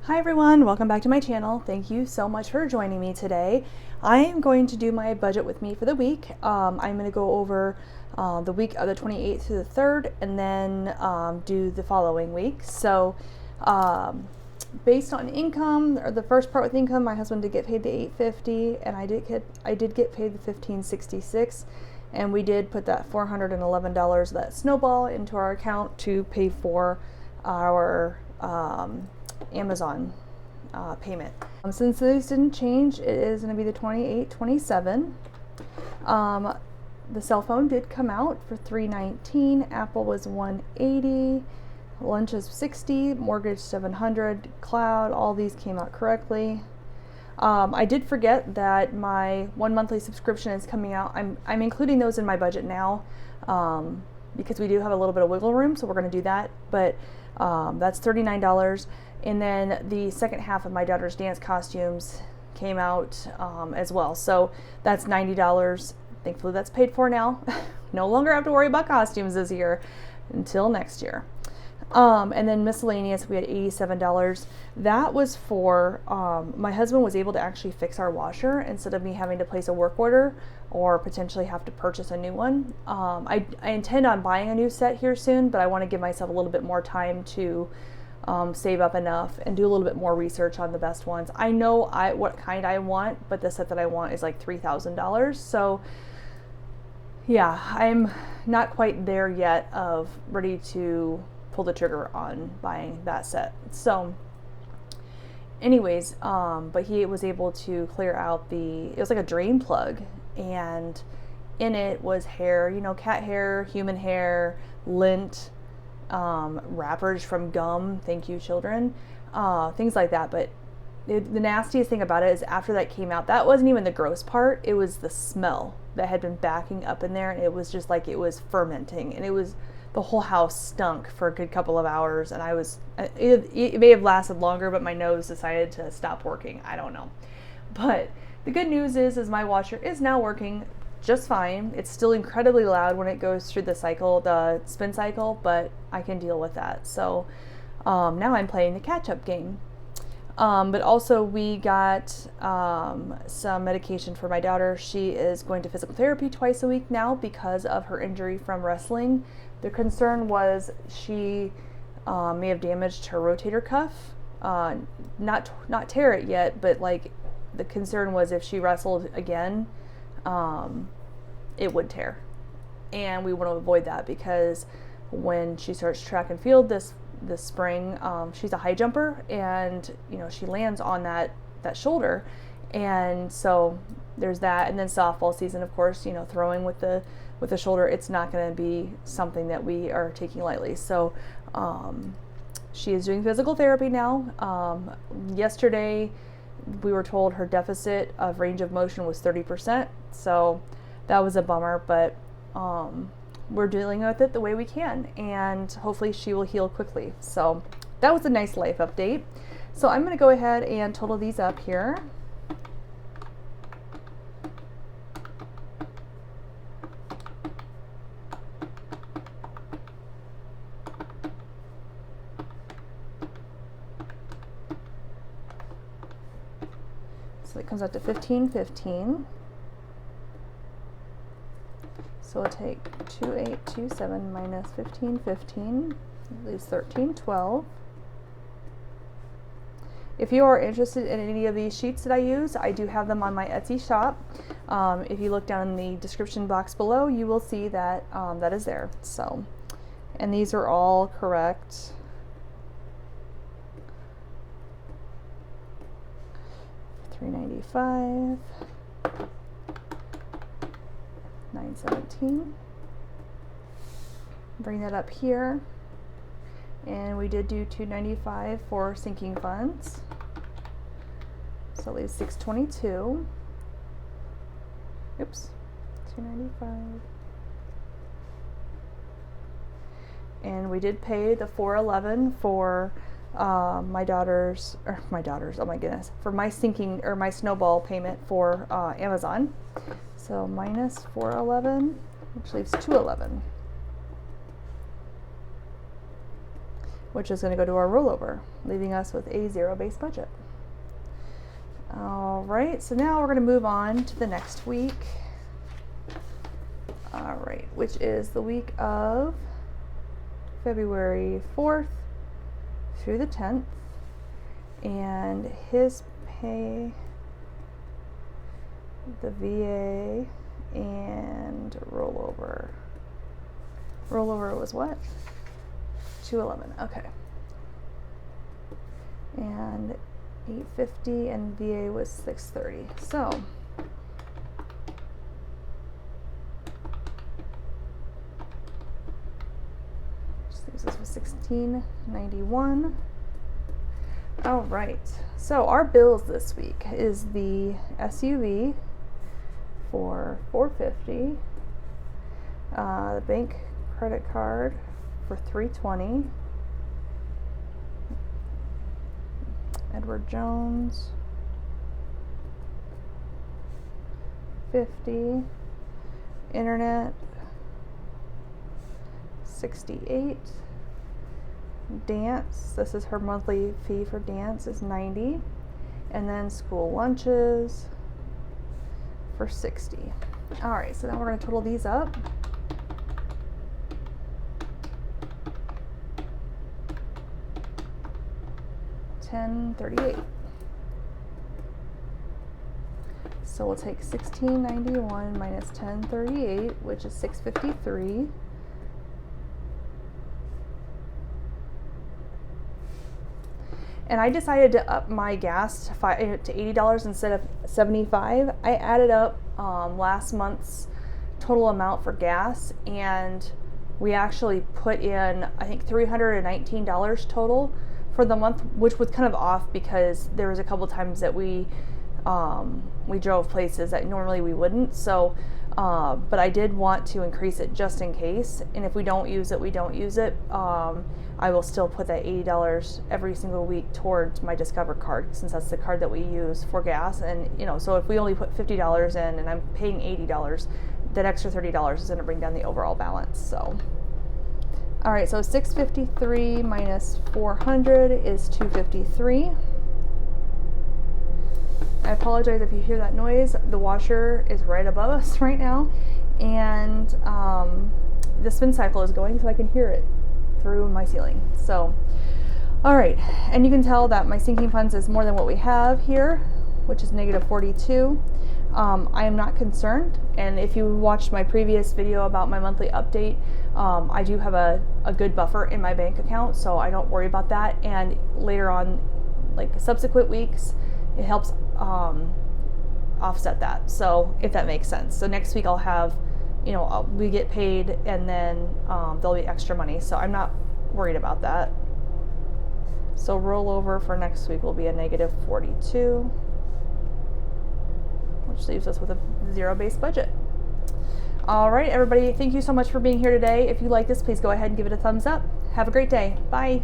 Hi everyone, welcome back to my channel. Thank you so much for joining me today. I am going to do my budget with me for the week. I'm going to go over the week of the 28th to the 3rd and then do the following week. So based on income, or the first part with income, my husband did get paid the $850 and I did get paid the $1566, and we did put that $411 that snowball into our account to pay for our Amazon payment. Since these didn't change, it is going to be the 2827. The cell phone did come out for $319. Apple was $180. Lunch is $60. Mortgage $700. Cloud, all these came out correctly. I did forget that my 1 monthly subscription is coming out. I'm including those in my budget now because we do have a little bit of wiggle room, so we're going to do that. But that's $39. And then the second half of my daughter's dance costumes came out as well. So that's $90. Thankfully that's paid for now. No longer have to worry about costumes this year until next year. And then miscellaneous, we had $87. That was for, my husband was able to actually fix our washer instead of me having to place a work order or potentially have to purchase a new one. I intend on buying a new set here soon, but I want to give myself a little bit more time to save up enough and do a little bit more research on the best ones. I know what kind I want, but the set that I want is like $3,000. So yeah, I'm not quite there yet of ready to pull the trigger on buying that set. So anyways, but he was able to clear out it was like a drain plug, and in it was hair, cat hair, human hair, lint, wrappers from gum, thank you children, things like that. But the nastiest thing about it is after that came out, that wasn't even the gross part, it was the smell that had been backing up in there, and it was just like it was fermenting, and the whole house stunk for a good couple of hours, and it may have lasted longer, but my nose decided to stop working. I don't know. But the good news is my washer is now working just fine. It's still incredibly loud when it goes through the spin cycle, but I can deal with that. So now I'm playing the catch-up game. But also we got some medication for my daughter. She is going to physical therapy twice a week now because of her injury from wrestling. The concern was she may have damaged her rotator cuff. Not tear it yet, but like the concern was if she wrestled again, it would tear. And we want to avoid that because when she starts track and field this spring, she's a high jumper, and she lands on that shoulder, and so there's that. And then softball season, of course, throwing with the shoulder, it's not going to be something that we are taking lightly. So she is doing physical therapy now. Yesterday we were told her deficit of range of motion was 30%, so that was a bummer, but we're dealing with it the way we can, and hopefully she will heal quickly. So that was a nice life update. So I'm going to go ahead and total these up here. So it comes out to $15.15. So we'll take 2827 minus 1515, leaves 1312. If you are interested in any of these sheets that I use, I do have them on my Etsy shop. If you look down in the description box below, you will see that that is there. So, and these are all correct. $395. 917. Bring that up here, and we did do $295 for sinking funds, so it leaves $622. Oops, $295. And we did pay the $411 for my daughter's, oh my goodness, for my my snowball payment for Amazon. So minus 411, which leaves 211. which is going to go to our rollover, leaving us with a zero-based budget. All right, so now we're going to move on to the next week. All right, which is the week of February 4th through the 10th. And his pay, the VA, and rollover. Rollover was what? 211. Okay. And 850 and VA was 630. So this was 1691. All right. So our bills this week is the SUV for $450, the bank credit card for $320, Edward Jones $50, internet $68, dance, this is her monthly fee for dance, is $90, and then school lunches for $60. All right, so now we're going to total these up. $1,038. So we'll take 1691 minus 1038, which is 653. And I decided to up my gas to $80 instead of $75. I added up last month's total amount for gas, and we actually put in, I think, $319 total for the month, which was kind of off because there was a couple times that we drove places that normally we wouldn't. So, but I did want to increase it just in case. And if we don't use it, we don't use it. I will still put that $80 every single week towards my Discover card, since that's the card that we use for gas. And so if we only put $50 in and I'm paying $80, that extra $30 is going to bring down the overall balance. So, all right, so 653 minus 400 is 253. I apologize if you hear that noise. The washer is right above us right now, and the spin cycle is going, so I can hear it through my ceiling. So, all right, and you can tell that my sinking funds is more than what we have here, which is negative 42. I am not concerned, and if you watched my previous video about my monthly update, I do have a good buffer in my bank account, so I don't worry about that. And later on, like subsequent weeks, it helps offset that, so if that makes sense. So next week I'll have, we get paid, and then there'll be extra money, so I'm not worried about that. So rollover for next week will be a negative 42, which leaves us with a zero-based budget. All right, everybody, thank you so much for being here today. If you like this, please go ahead and give it a thumbs up. Have a great day. Bye.